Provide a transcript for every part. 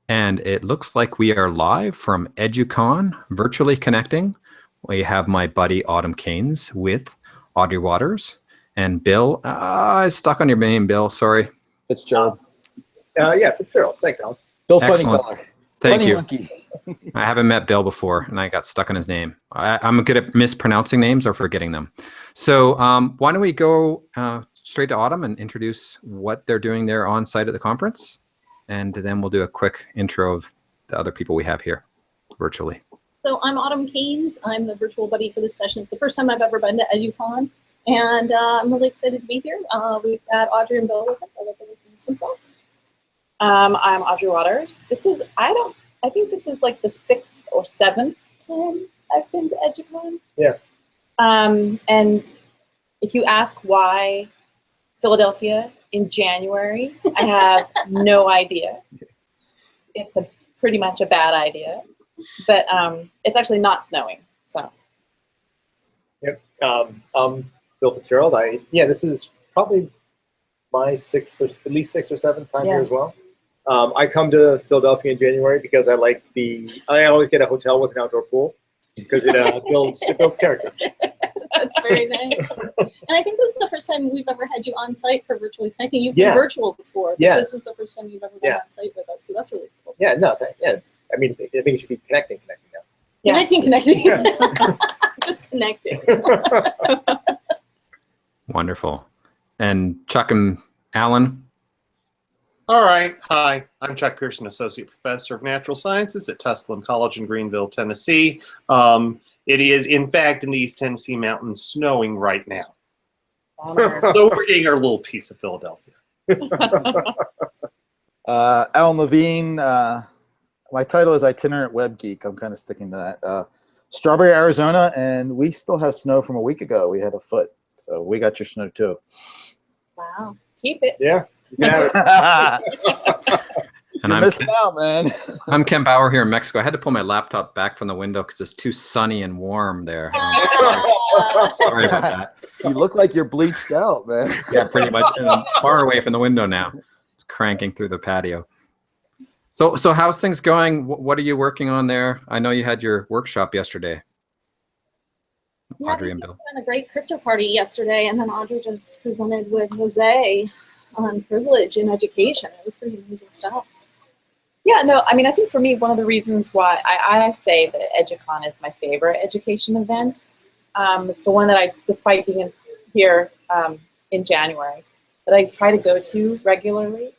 And it looks like we are live from EduCon, virtually connecting. We have my buddy Autumn Keynes with Audrey Waters and Bill. I stuck on your name, Bill. Sorry. Fitzgerald. Yes, Fitzgerald. Thanks, Alan. Bill Excellent. Funny Color. Thank Funny you. Monkey. I haven't met Bill before, and I got stuck on his name. I'm good at mispronouncing names or forgetting them. So why don't we go straight to Autumn and introduce what they're doing there on site at the conference, and then we'll do a quick intro of the other people we have here virtually. So I'm Autumn Keynes. I'm the virtual buddy for this session. It's the first time I've ever been to EduCon, and I'm really excited to be here. We've got Audrey and Bill with us. I'll let them introduce themselves. I'm Audrey Waters. I think this is like the 6th or 7th time I've been to EduCon. Yeah. And if you ask why Philadelphia in January, I have no idea. It's pretty much a bad idea, but it's actually not snowing. So. Yep. Bill Fitzgerald. This is probably my at least 6th or 7th time here as well. I come to Philadelphia in January because I always get a hotel with an outdoor pool because it builds character. That's very nice. And I think this is the first time we've ever had you on site for virtually connecting. You've been virtual before, but this is the first time you've ever been on site with us, so that's really cool. Yeah, no, I mean, I think it should be connecting now. Yeah. Connecting. Just connecting. Wonderful. And Chuck and Alan. All right. Hi, I'm Chuck Pearson, Associate Professor of Natural Sciences at Tusculum College in Greenville, Tennessee. It is, in fact, in the East Tennessee mountains snowing right now. So we're getting our little piece of Philadelphia. Alan Levine. My title is Itinerant Web Geek. I'm kind of sticking to that. Strawberry, Arizona, and we still have snow from a week ago. We had a foot, so we got your snow too. Wow. Keep it. Yeah. And I'm missing out, man. I'm Ken Bauer here in Mexico. I had to pull my laptop back from the window because it's too sunny and warm there. Sorry about that. You look like you're bleached out, man. Yeah, pretty much. And I'm far away from the window now. It's cranking through the patio. So how's things going? What are you working on there? I know you had your workshop yesterday. Yeah, Audrey and Bill. We had a great crypto party yesterday, and then Audrey just presented with Jose on privilege in education. It was pretty amazing stuff. Yeah, no, I mean, I think for me, one of the reasons why I say that EduCon is my favorite education event. It's the one that I, despite being here in January, that I try to go to regularly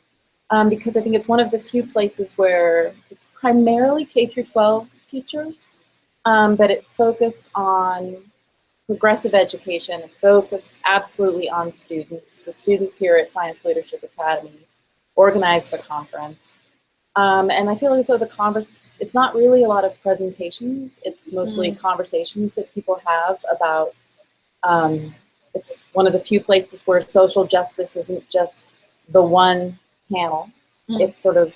because I think it's one of the few places where it's primarily K through 12 teachers, but it's focused on progressive education. It's focused absolutely on students. The students here at Science Leadership Academy organize the conference. And I feel as though it's not really a lot of presentations. It's mostly conversations that people have about, it's one of the few places where social justice isn't just the one panel. It's sort of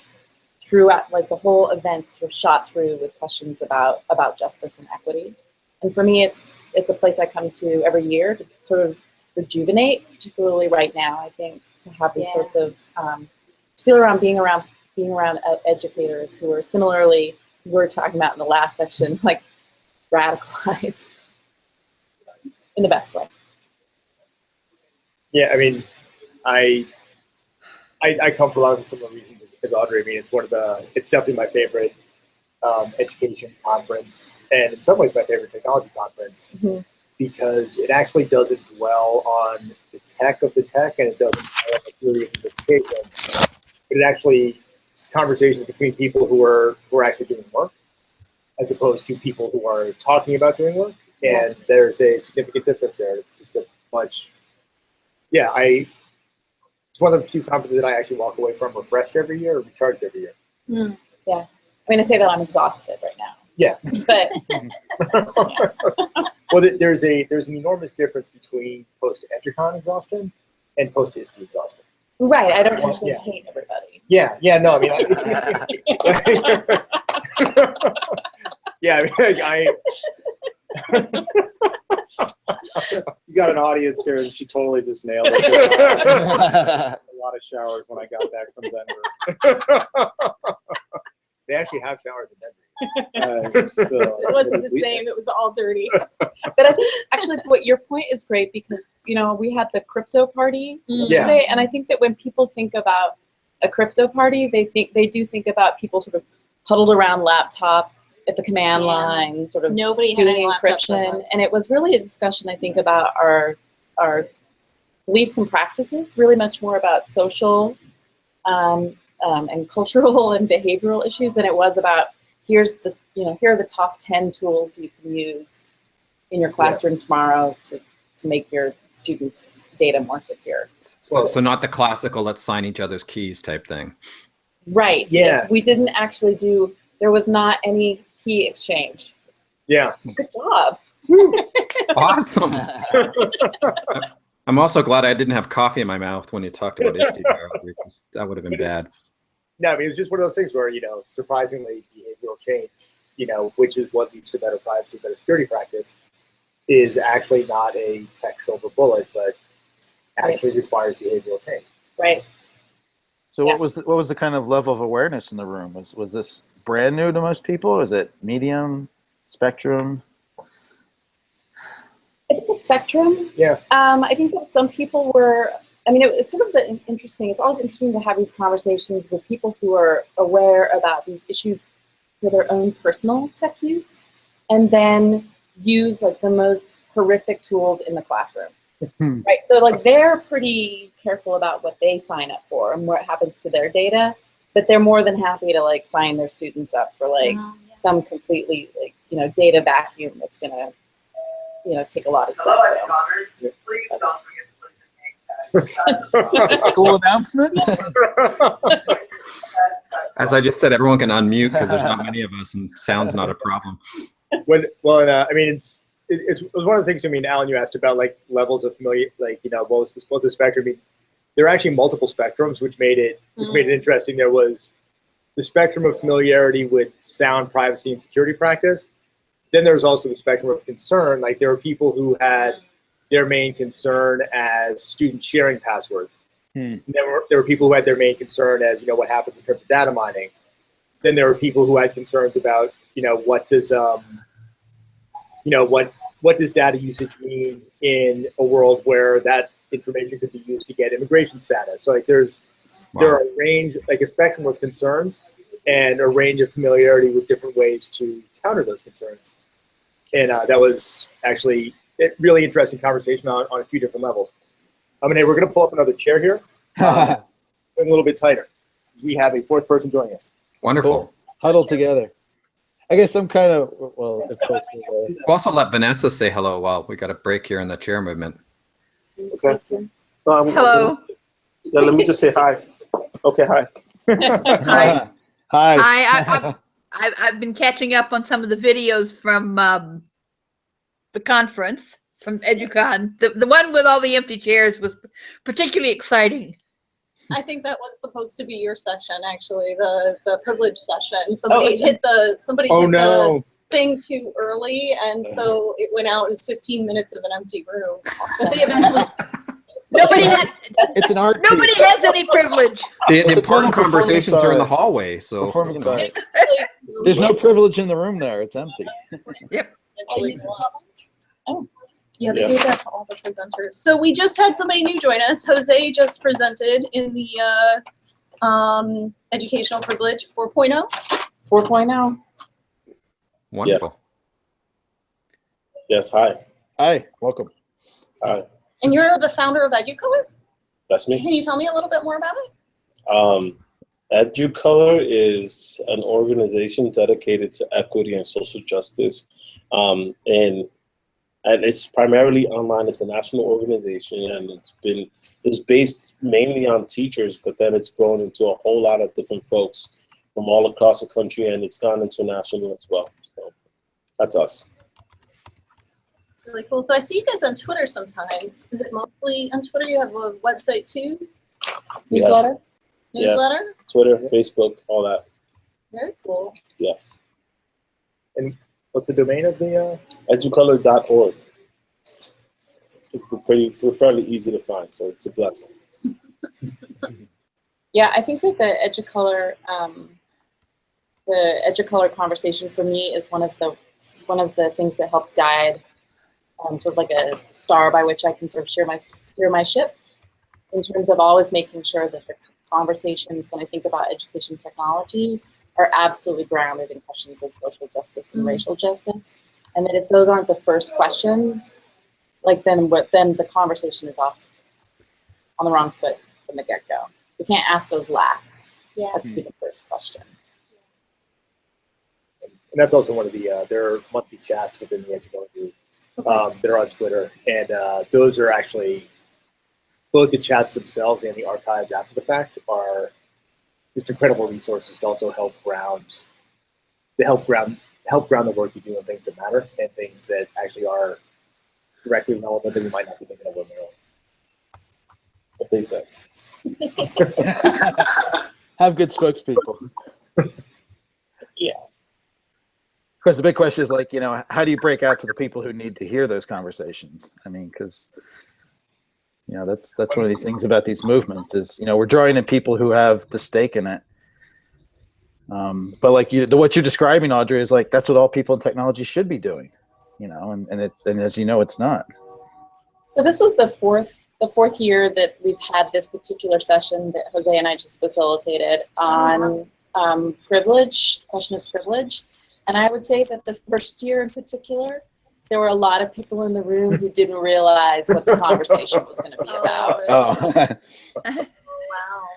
throughout, like the whole event sort of shot through with questions about justice and equity. And for me, it's a place I come to every year to sort of rejuvenate, particularly right now, I think, to have these sorts of, feel around being around educators who are similarly, we were talking about in the last section, like radicalized in the best way. Yeah, I mean, I come for a lot of similar reasons as Audrey. I mean, it's definitely my favorite education conference, and in some ways my favorite technology conference, because it actually doesn't dwell on the tech of the tech, and it doesn't dwell on the theory of education. But it actually is conversations between people who are actually doing work, as opposed to people who are talking about doing work. And there's a significant difference there. It's just a much, it's one of the few conferences that I actually walk away from refreshed every year or recharged every year. Yeah. I mean, I say that I'm exhausted right now. Yeah. But well, there's an enormous difference between post-EduCon exhaustion and post-ISTE exhaustion. Right. I don't actually hate everybody. Yeah. No, I mean, You got an audience here, and she totally just nailed it. A lot of showers when I got back from Denver. They actually have showers in Denver. It wasn't the same. It was all dirty. But I think actually what your point is great because, we had the crypto party yesterday. And I think that when people think about a crypto party, they do think about people sort of huddled around laptops at the command line, sort of Nobody had doing any laptops at encryption. home. And it was really a discussion, I think, about our beliefs and practices, really much more about social and cultural and behavioral issues than it was about here are the top 10 tools you can use in your classroom tomorrow to make your students' data more secure. So not the classical let's sign each other's keys type thing. Right. Yeah. We didn't actually there was not any key exchange. Yeah. Good job. Awesome. I'm also glad I didn't have coffee in my mouth when you talked about HDR, because that would have been bad. No, I mean, it's just one of those things where, surprisingly, behavioral change, which is what leads to better privacy, better security practice, is actually not a tech silver bullet, but actually requires behavioral change. Right. So what was the kind of level of awareness in the room? Was this brand new to most people? Or is it medium, spectrum? I think the spectrum. Yeah. I think that some people were. It's sort of interesting. It's always interesting to have these conversations with people who are aware about these issues for their own personal tech use, and then use like the most horrific tools in the classroom. Right. So like they're pretty careful about what they sign up for and what happens to their data, but they're more than happy to like sign their students up for like some completely data vacuum that's gonna take a lot of steps. So. School announcement? As I just said, everyone can unmute because there's not many of us and sound's not a problem. It was one of the things, Alan, you asked about like levels of familiar, what was the spectrum? There are actually multiple spectrums, which made it interesting. There was the spectrum of familiarity with sound, privacy, and security practice. Then there was also the spectrum of concern. Like there were people who had their main concern as students sharing passwords. There were people who had their main concern as, what happens in terms of data mining. Then there were people who had concerns about, what does data usage mean in a world where that information could be used to get immigration status? So like there are a range, like a spectrum of concerns and a range of familiarity with different ways to counter those concerns. And that was actually a really interesting conversation on a few different levels. We're going to pull up another chair here, a little bit tighter. We have a fourth person joining us. Wonderful. Cool. Huddled together. I guess I'm kind of, We'll also let Vanessa say hello while we got a break here in the chair movement. Okay. Hello. Yeah, let me just say hi. Okay, hi. Hi. Hi. Hi. I've been catching up on some of the videos from the conference from EduCon. The one with all the empty chairs was particularly exciting. I think that was supposed to be your session, actually, the privilege session. Somebody hit the thing too early, and so it went out as 15 minutes of an empty room. But they eventually. It's an art. Nobody has any privilege. The important conversations are in the hallway, so there's no privilege in the room there. It's empty. Yep. Oh. Yeah, they gave that to all the presenters. So we just had somebody new join us. Jose just presented in the Educational Privilege 4.0. 4.0. Wonderful. Yes, hi. Hi, welcome. Hi. And you're the founder of EduColor? That's me. Can you tell me a little bit more about it? EduColor is an organization dedicated to equity and social justice. And it's primarily online. It's a national organization, and it's based mainly on teachers, but then it's grown into a whole lot of different folks from all across the country, and it's gone international as well. So that's us. It's really cool. So I see you guys on Twitter sometimes. Is it mostly on Twitter? You have a website too? Newsletter? Newsletter? Twitter, Facebook, all that. Very cool. Yes. And what's the domain of the? Educolor.org. We're fairly easy to find, so it's a blessing. Yeah, I think that the EduColor the EduColor conversation for me is one of the things that helps guide sort of like a star by which I can sort of steer my ship in terms of always making sure that the conversations when I think about education technology are absolutely grounded in questions of social justice and racial justice, and that if those aren't the first questions, like then the conversation is off on the wrong foot from the get-go. We can't ask those last. Yeah. It has to be the first question. And that's also one of the there are monthly chats within the EduCon group that are on Twitter, and those are actually both the chats themselves and the archives after the fact are just incredible resources to also help ground the work you do on things that matter and things that actually are directly relevant that we might not be thinking of ordinarily. What they say. Have good spokespeople. Yeah. Because the big question is like, how do you break out to the people who need to hear those conversations? I mean, because that's one of these things about these movements is, we're drawing in people who have the stake in it. But like what you're describing, Audrey, is like, that's what all people in technology should be doing, and as you know, it's not. So this was the fourth year that we've had this particular session that Jose and I just facilitated on privilege, question of privilege. And I would say that the first year in particular, there were a lot of people in the room who didn't realize what the conversation was going to be about. Oh. Wow.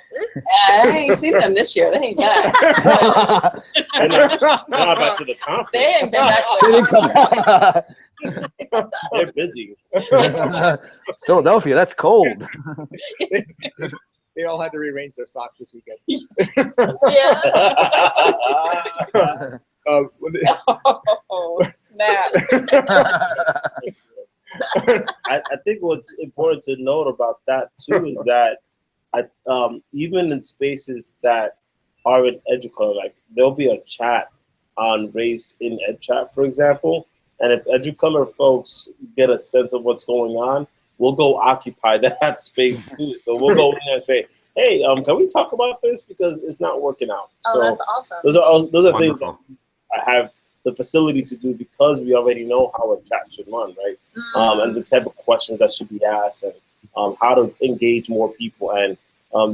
I ain't seen them this year. They ain't back. They're not back to the conference. They ain't been back. They're busy. Philadelphia, that's cold. They all had to rearrange their socks this weekend. Yeah. Oh, snap. I think what's important to note about that too is that even in spaces that are in EduCon, like there'll be a chat on race in EdChat, for example, and if EduColor folks get a sense of what's going on, we'll go occupy that space too. So we'll go in there and say, "Hey, can we talk about this because it's not working out?" Oh, so that's awesome. Those are Wonderful. things that I have the facility to do because we already know how a chat should run, right? And the type of questions that should be asked and how to engage more people. And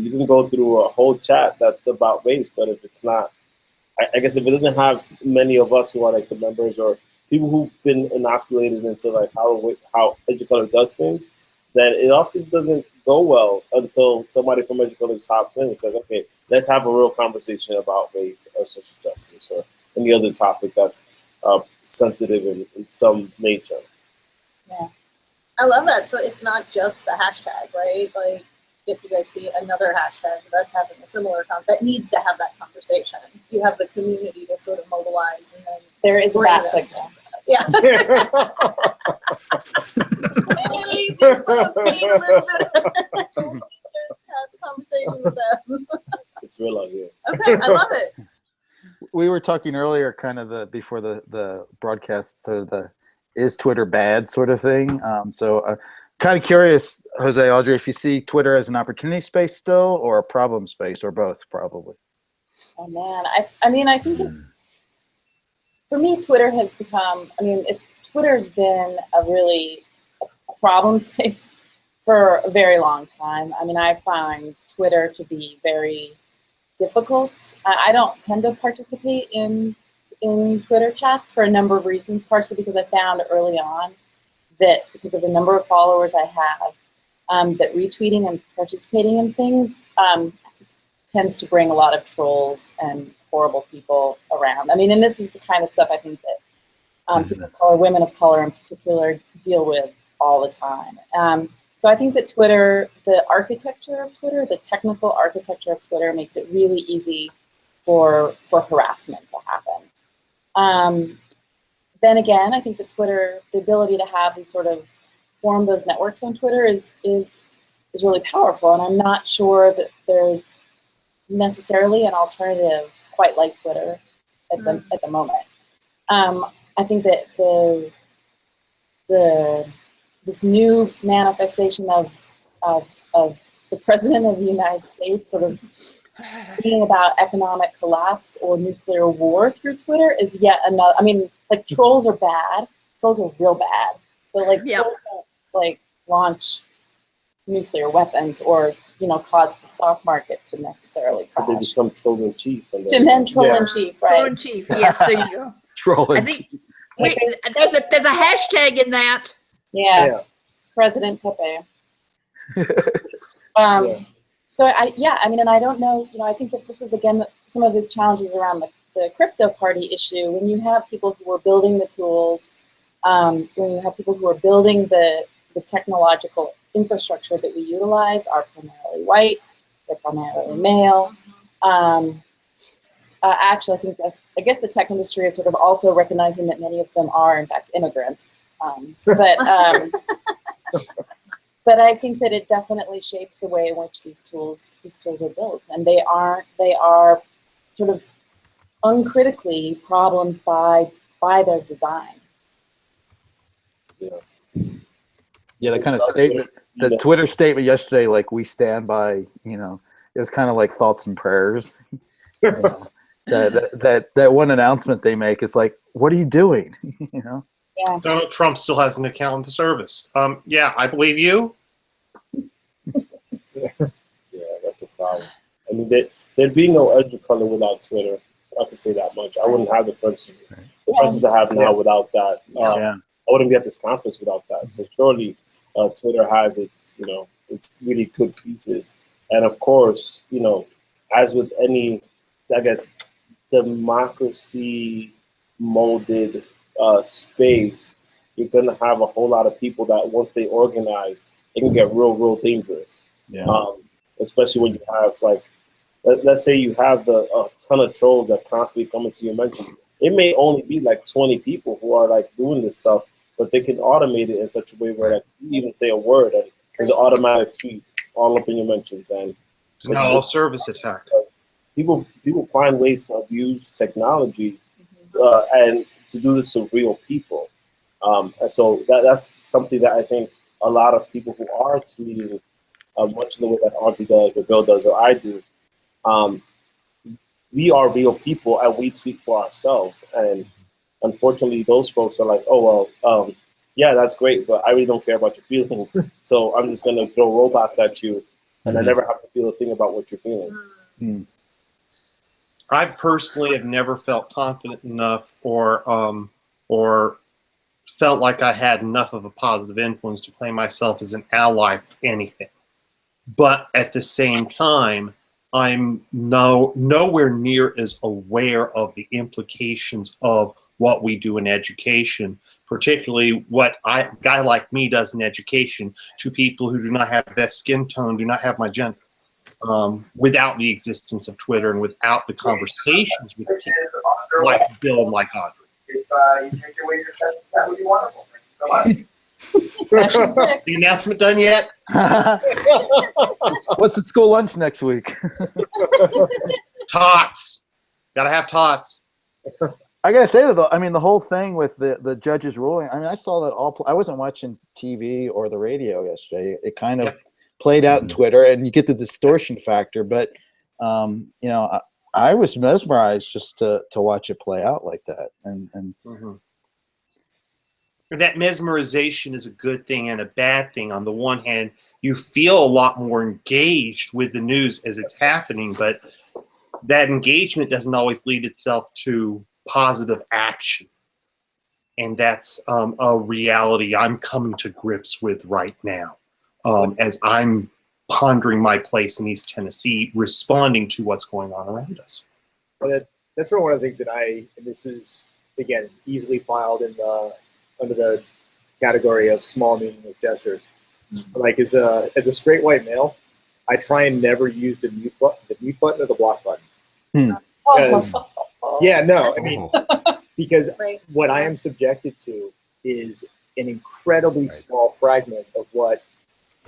you can go through a whole chat that's about race, but if it's not, I guess if it doesn't have many of us who are like the members or people who've been inoculated into like how EduColor does things, then it often doesn't go well until somebody from EduColor hops in and says, "Okay, let's have a real conversation about race or social justice or any other topic that's sensitive in some nature." Yeah. I love that. So it's not just the hashtag, right? Like if you guys see another hashtag that's having a similar that needs to have that conversation, you have the community to sort of mobilize, and then there is bring that those signal. things up. Yeah. Hey, these folks need a little bit of have a conversation with them. It's real out here. Okay, I love it. We were talking earlier, kind of before the broadcast, sort of the is Twitter bad sort of thing. So kind of curious, Jose, Audrey, if you see Twitter as an opportunity space still or a problem space or both, probably. Oh man, I think for me, Twitter has become. Twitter's been a problem space for a very long time. I find Twitter to be very difficult. I don't tend to participate in Twitter chats for a number of reasons, partially because I found early on that because of the number of followers I have, that retweeting and participating in things tends to bring a lot of trolls and horrible people around. And this is the kind of stuff I think that people of color, women of color in particular, deal with all the time. So I think that Twitter, the architecture of Twitter, the technical architecture of Twitter makes it really easy for harassment to happen. Then again, I think that Twitter, the ability to have these sort of form those networks on Twitter is really powerful. And I'm not sure that there's necessarily an alternative quite like Twitter at the moment. I think that this new manifestation of the president of the United States sort of speaking about economic collapse or nuclear war through Twitter is yet another. I mean, like, trolls are bad. Trolls are real bad. But like, trolls don't like launch nuclear weapons or, you know, cause the stock market to necessarily crash. So they become troll in chief. And then troll in chief, right? Troll in chief. Yes, there you go. Troll in I think there's a hashtag in that. Yeah. President Pepe. So I mean, and I don't know, you know, I think that this is, again, some of these challenges around the crypto party issue. When you have people who are building the tools, when you have people who are building the technological infrastructure that we utilize are primarily white, they're primarily male. Actually, I guess the tech industry is sort of also recognizing that many of them are, in fact, immigrants. But I think that it definitely shapes the way in which these tools are built, and they are sort of uncritically problems by their design. Yeah, the kind of statement, the Twitter statement yesterday, like, we stand by, you know, it was kind of like thoughts and prayers. You know, that one announcement they make is like, what are you doing? You know? Yeah. Donald Trump still has an account in the service. Yeah, I believe you. Yeah, that's a problem. I mean, there'd be no EduCon without Twitter. I can say that much. I wouldn't have the friendships I have now without that. I wouldn't be at this conference without that. So surely Twitter has its, you know, its really good pieces. And of course, you know, as with any, I guess, democracy molded space, you're going to have a whole lot of people that once they organize, it can get real dangerous. Yeah. Especially when you have, like, let's say you have a ton of trolls that constantly come into your mentions. It may only be like 20 people who are like doing this stuff, but they can automate it in such a way where, like, you even say a word and there's an automatic tweet all up in your mentions. And it's an all-service attack. People find ways to abuse technology and to do this to real people. And so that's something that I think a lot of people who are tweeting, much in the way that Audrey does, or Bill does, or I do, we are real people and we tweet for ourselves. And unfortunately, those folks are like, oh, well, yeah, that's great, but I really don't care about your feelings. So I'm just going to throw robots at you, and I never have to feel a thing about what you're feeling. I personally have never felt confident enough or felt like I had enough of a positive influence to claim myself as an ally for anything. But at the same time, I'm nowhere near as aware of the implications of what we do in education, particularly what a guy like me does in education to people who do not have that skin tone, do not have my gender. Without the existence of Twitter and without the conversations with people like Bill and like Audrey. If you take away your test, that would be wonderful. Thank you so much. The announcement done yet? What's the school lunch next week? Tots. Gotta have tots. I gotta say though, I mean, the whole thing with the judge's ruling, I mean, I saw that I wasn't watching TV or the radio yesterday. It kind of played out in Twitter, and you get the distortion factor, but you know, I was mesmerized just to watch it play out like that. And that mesmerization is a good thing and a bad thing. On the one hand, you feel a lot more engaged with the news as it's happening, but that engagement doesn't always lead itself to positive action. And that's a reality I'm coming to grips with right now as I'm pondering my place in East Tennessee, responding to what's going on around us. Well, that's one of the things that and this is, again, easily filed in under the category of small meaningless gestures. Like, as a straight white male, I try and never use the mute button or the block button. Yeah, no, I mean, because what I am subjected to is an incredibly small fragment of what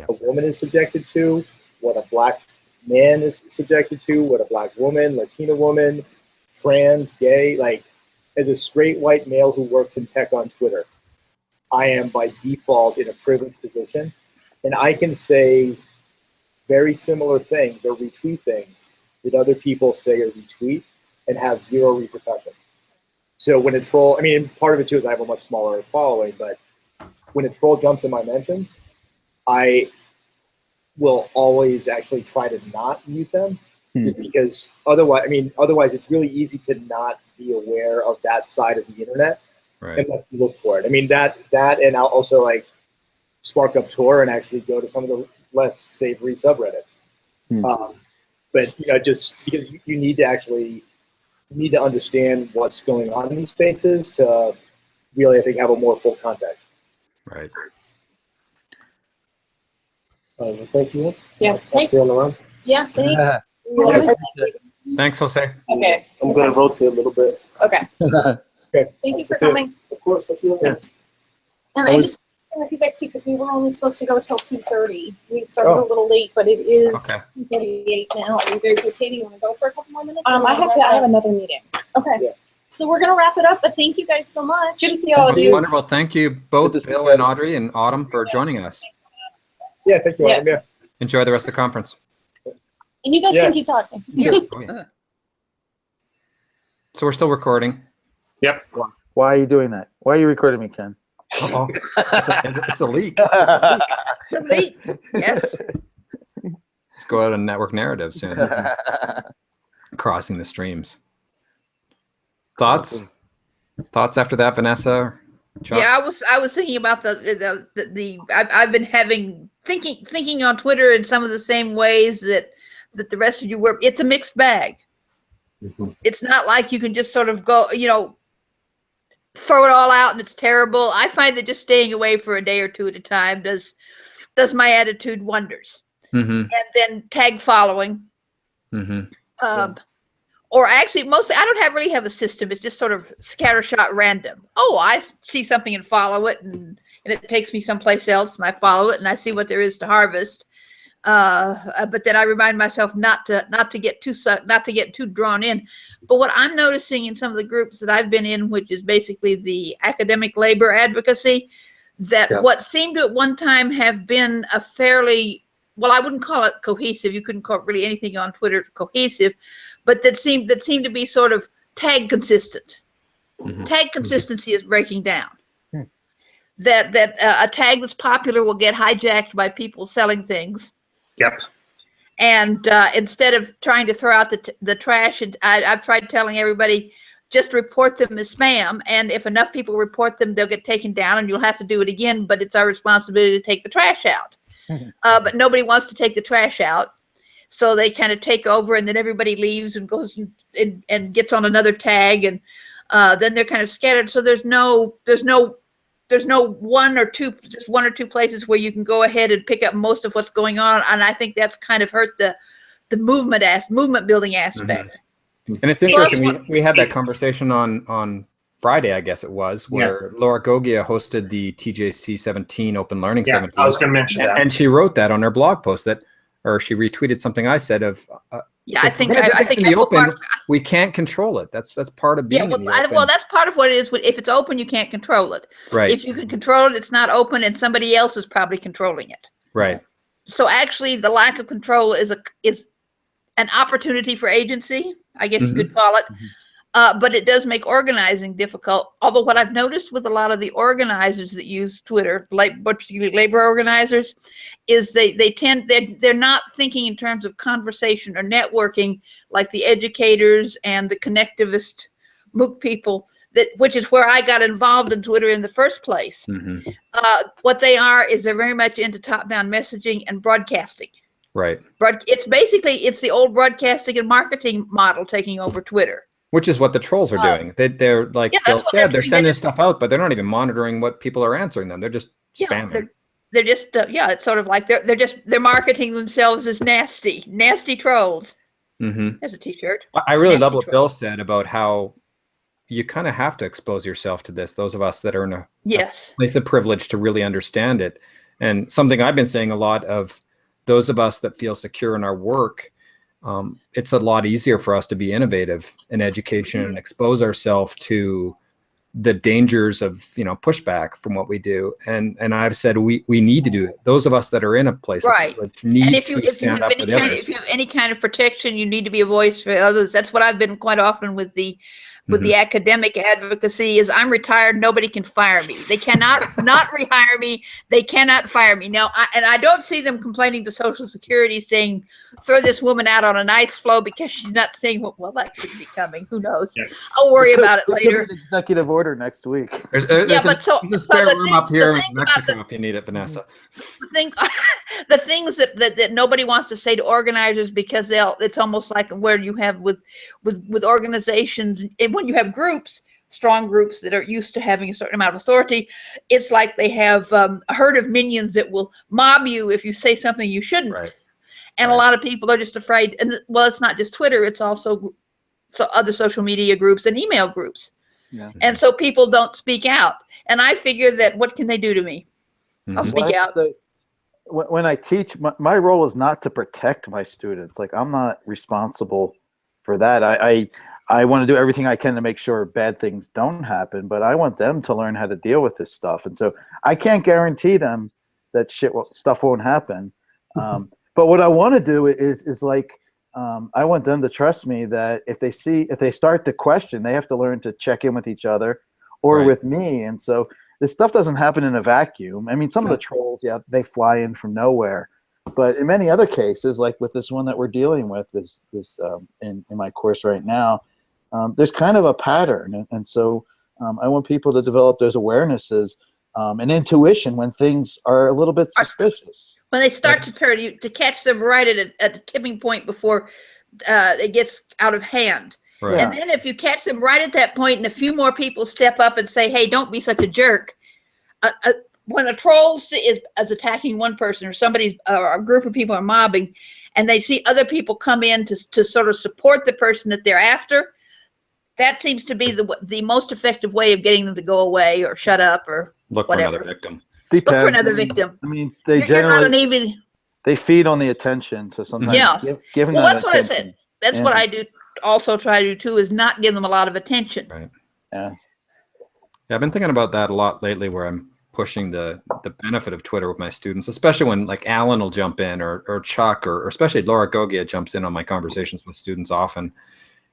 a woman is subjected to, what a black man is subjected to, what a black woman, Latina woman, trans, gay. Like, as a straight white male who works in tech on Twitter, I am by default in a privileged position, and I can say very similar things or retweet things that other people say or retweet and have zero repercussion. So when a troll, I mean, part of it too is I have a much smaller following, but when a troll jumps in my mentions, I will always actually try to not mute them, just because otherwise it's really easy to not be aware of that side of the internet unless you look for it. I mean, that and I'll also like spark up Tor and actually go to some of the less savory subreddits. But just because you need to understand what's going on in these spaces to really, I think, have a more full context. Right. Thank you. Yeah. I'll see you around. Yeah, thank you. Thanks, Jose. Okay. I'm going to rotate a little bit. Okay. Okay. Thank you for coming. Of course, I'll see you around. And I just with you guys too, because we were only supposed to go till 2:30. We started a little late, but it is 2:38 now. Are you guys rotating? You want to go for a couple more minutes? I have another meeting. Okay. Yeah. So we're gonna wrap it up, but thank you guys so much. Good to see all of you. Wonderful. Thank you both, Bill and Audrey and Autumn, for joining us. Yeah, thank you, Autumn. Yeah. Enjoy the rest of the conference. And you guys can keep talking. So we're still recording. Yep. Why are you doing that? Why are you recording me, Ken? Uh-oh. It's a leak. It's a leak. Yes. Let's go out on network narrative soon. Crossing the streams. Thoughts? Thoughts after that, Vanessa? Chuck? Yeah, I was thinking about I've been thinking on Twitter in some of the same ways that the rest of you were. It's a mixed bag. It's not like you can just sort of go, throw it all out and it's terrible. I find that just staying away for a day or two at a time does my attitude wonders. And then tag following. Or actually, mostly, I don't really have a system. It's just sort of scattershot random. Oh, I see something and follow it, and it takes me someplace else, and I follow it, and I see what there is to harvest. But then I remind myself not to get too drawn in. But what I'm noticing in some of the groups that I've been in, which is basically the academic labor advocacy, that what seemed to at one time have been a fairly, well, I wouldn't call it cohesive. You couldn't call it really anything on Twitter cohesive, but that seemed to be sort of tag consistent. Tag consistency is breaking down. That a tag that's popular will get hijacked by people selling things. Yep. And instead of trying to throw out the trash, I've tried telling everybody, just report them as spam. And if enough people report them, they'll get taken down and you'll have to do it again. But it's our responsibility to take the trash out. But nobody wants to take the trash out. So they kind of take over, and then everybody leaves and goes and gets on another tag, and then they're kind of scattered. So there's no one or two places where you can go ahead and pick up most of what's going on, and I think that's kind of hurt the movement building aspect. And it's interesting. We had that conversation on Friday, I guess it was, where Laura Gogia hosted the TJC 17 Open Learning 17. I was going to mention that, and she wrote that on her blog post or she retweeted something I said of. I think in the open, we can't control it. That's part of being. Yeah, well, that's part of what it is. If it's open, you can't control it. Right. If you can control it, it's not open, and somebody else is probably controlling it. Right. So actually, the lack of control is an opportunity for agency, I guess you could call it. But it does make organizing difficult. Although what I've noticed with a lot of the organizers that use Twitter, particularly labor organizers, is they're not thinking in terms of conversation or networking like the educators and the connectivist MOOC people, which is where I got involved in Twitter in the first place. What they are is they're very much into top-down messaging and broadcasting. Right. But it's the old broadcasting and marketing model taking over Twitter. Which is what the trolls are doing. They're like Bill said, they're sending stuff out, but they're not even monitoring what people are answering them. They're just spamming. They're just it's sort of like they're marketing themselves as nasty trolls. There's a T-shirt. I really love what Bill said about how you kind of have to expose yourself to this. Those of us that are in a place of privilege to really understand it, and something I've been saying a lot of those of us that feel secure in our work. It's a lot easier for us to be innovative in education and expose ourselves to the dangers of, you know, pushback from what we do. And I've said we need to do it. Those of us that are in a place Right. of privilege need And if you to stand up for the others. if you have any kind of protection, you need to be a voice for others. That's what I've been quite often with the academic advocacy is I'm retired. Nobody can fire me. They cannot not rehire me. They cannot fire me. Now, I don't see them complaining to Social Security saying, throw this woman out on an ice floe because she's not saying, well, that could be coming. Who knows? Yeah. I'll worry about it later. Executive order next week. There's a spare room up here in Mexico if you need it, Vanessa. The things that nobody wants to say to organizers because it's almost like where you have with organizations and when you have groups, strong groups that are used to having a certain amount of authority, it's like they have a herd of minions that will mob you if you say something you shouldn't. Right. And a lot of people are just afraid. And well, it's not just Twitter; it's also other social media groups and email groups. Yeah. And so people don't speak out. And I figure that what can they do to me? I'll speak out. So when I teach, my role is not to protect my students. Like I'm not responsible for that. I want to do everything I can to make sure bad things don't happen, but I want them to learn how to deal with this stuff. And so I can't guarantee them that stuff won't happen. But what I want to do is like, I want them to trust me that if they start to question, they have to learn to check in with each other or with me. And so this stuff doesn't happen in a vacuum. I mean, some of the trolls, they fly in from nowhere. But in many other cases, like with this one that we're dealing with, this in my course right now, there's kind of a pattern. And so I want people to develop those awarenesses and intuition when things are a little bit suspicious. When they start to turn, you to catch them right at the tipping point before it gets out of hand. Right. And then if you catch them right at that point and a few more people step up and say, hey, don't be such a jerk. When a troll is attacking one person or somebody or a group of people are mobbing and they see other people come in to sort of support the person that they're after, that seems to be the most effective way of getting them to go away or shut up or look whatever. For another victim. Look for another victim. I mean, they feed on the attention. So sometimes giving them that's what I said. That's what I do. Also try to do too is not give them a lot of attention. Right. Yeah. I've been thinking about that a lot lately, where I'm pushing the benefit of Twitter with my students, especially when like Alan will jump in or Chuck or especially Laura Gogia jumps in on my conversations with students often.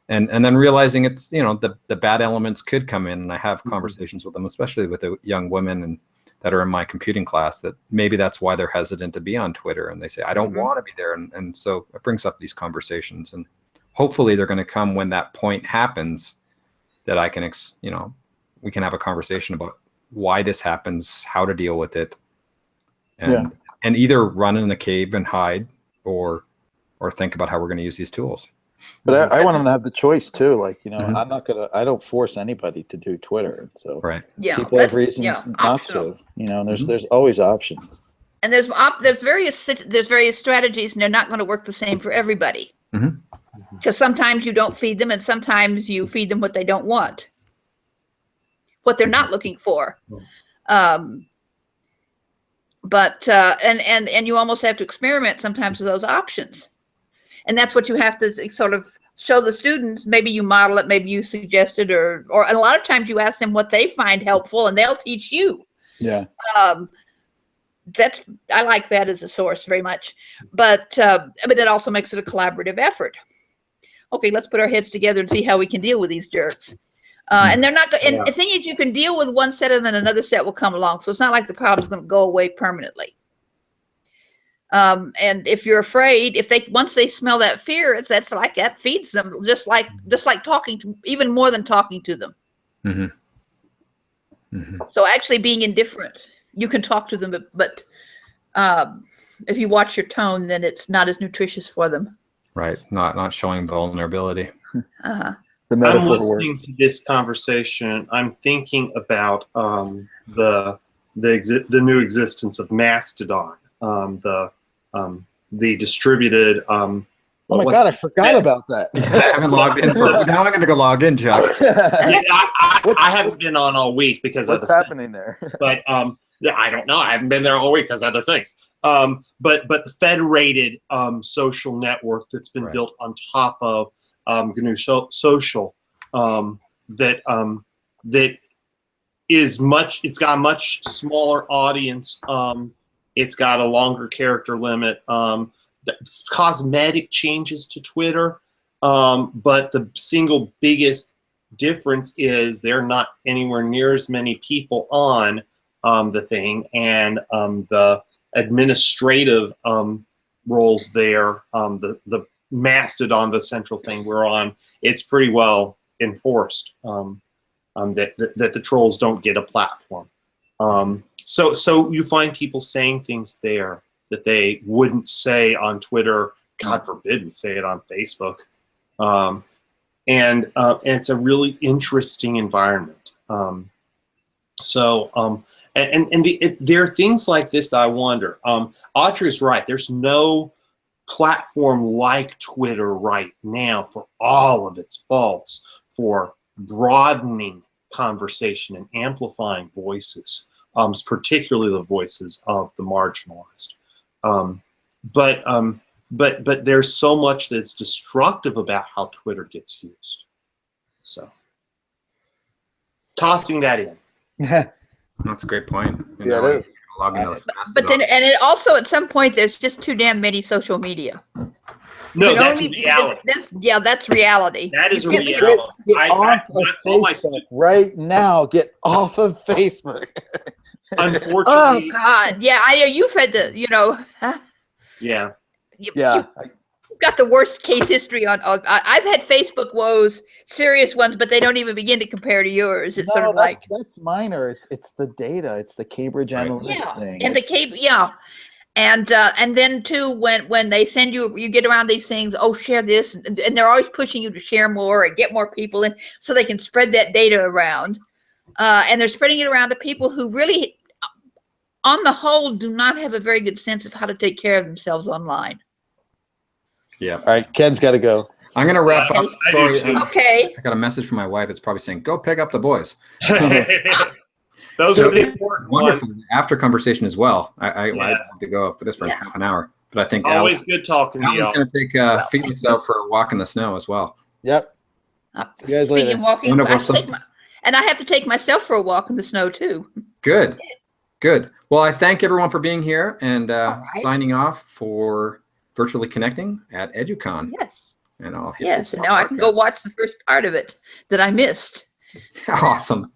And then realizing it's, you know, the bad elements could come in, and I have conversations with them, especially with the young women and that are in my computing class, that maybe that's why they're hesitant to be on Twitter. And they say, I don't want to be there. And so it brings up these conversations, and hopefully they're going to come when that point happens that I can, you know, we can have a conversation about why this happens, how to deal with it, and either run in the cave and hide or think about how we're going to use these tools. But I want them to have the choice too. Like, you know, I don't force anybody to do Twitter. So people have reasons not to. You know, there's always options. And there's various strategies, and they're not going to work the same for everybody. Because sometimes you don't feed them, and sometimes you feed them what they don't want, what they're not looking for. But you almost have to experiment sometimes with those options. And that's what you have to sort of show the students. Maybe you model it, maybe you suggest it, or a lot of times you ask them what they find helpful, and they'll teach you. Yeah. I like that as a source very much. But it also makes it a collaborative effort. Okay, let's put our heads together and see how we can deal with these jerks. And they're not. And the thing is, you can deal with one set of them, and another set will come along. So it's not like the problem's going to go away permanently. And if you're afraid, once they smell that fear, that feeds them just like talking to, even more than talking to them. So actually being indifferent, you can talk to them, but if you watch your tone, then it's not as nutritious for them. Right. Not showing vulnerability. I'm listening to this conversation. I'm thinking about the new existence of Mastodon, the distributed. Oh my God, I forgot about that. I haven't logged in. Now I'm going to go log in, Chuck. I haven't been on all week because what's happening there? But I don't know. I haven't been there all week because other things. But the federated social network that's been built on top of GNU Social that is much. It's got a much smaller audience. It's got a longer character limit. Cosmetic changes to Twitter, but the single biggest difference is there are not anywhere near as many people on the thing, and the administrative roles there, the Mastodon, the central thing we're on, it's pretty well enforced that the trolls don't get a platform. So you find people saying things there that they wouldn't say on Twitter. God forbid we say it on Facebook. And it's a really interesting environment. And there are things like this that I wonder. Audrey is right. There's no platform like Twitter right now, for all of its faults, for broadening conversation and amplifying voices, particularly the voices of the marginalized. But there's so much that's destructive about how Twitter gets used. So, tossing that in. That's a great point. Yeah, it is. But then, and it also at some point there's just too damn many social media. No, that's reality. That's reality. That is a reality. Get off of Facebook right now. Get off of Facebook. Unfortunately. Oh God, yeah, I know you've had the, Yeah. You've got the worst case history on. I've had Facebook woes, serious ones, but they don't even begin to compare to yours. It's sort of like that's minor. It's the data. It's the Cambridge Analytics thing. And and then too, when they send you get around these things. Oh, share this, and they're always pushing you to share more and get more people in, so they can spread that data around. And they're spreading it around to people who really, on the whole, do not have a very good sense of how to take care of themselves online. Yeah. All right, Ken's got to go. I'm going to wrap up. Sorry. Okay. I got a message from my wife. It's probably saying, go pick up the boys. Those are the important wonderful ones. After conversation as well. I have to go for this for half an hour. But I think always good talking to you. Alan's going to take Felix out for a walk in the snow as well. Yep. See you guys later. Walking, and I have to take myself for a walk in the snow too. Good. Well, I thank everyone for being here and signing off for Virtually Connecting at EduCon. Yes. And I'll hit and now I can go watch the first part of it that I missed. Awesome.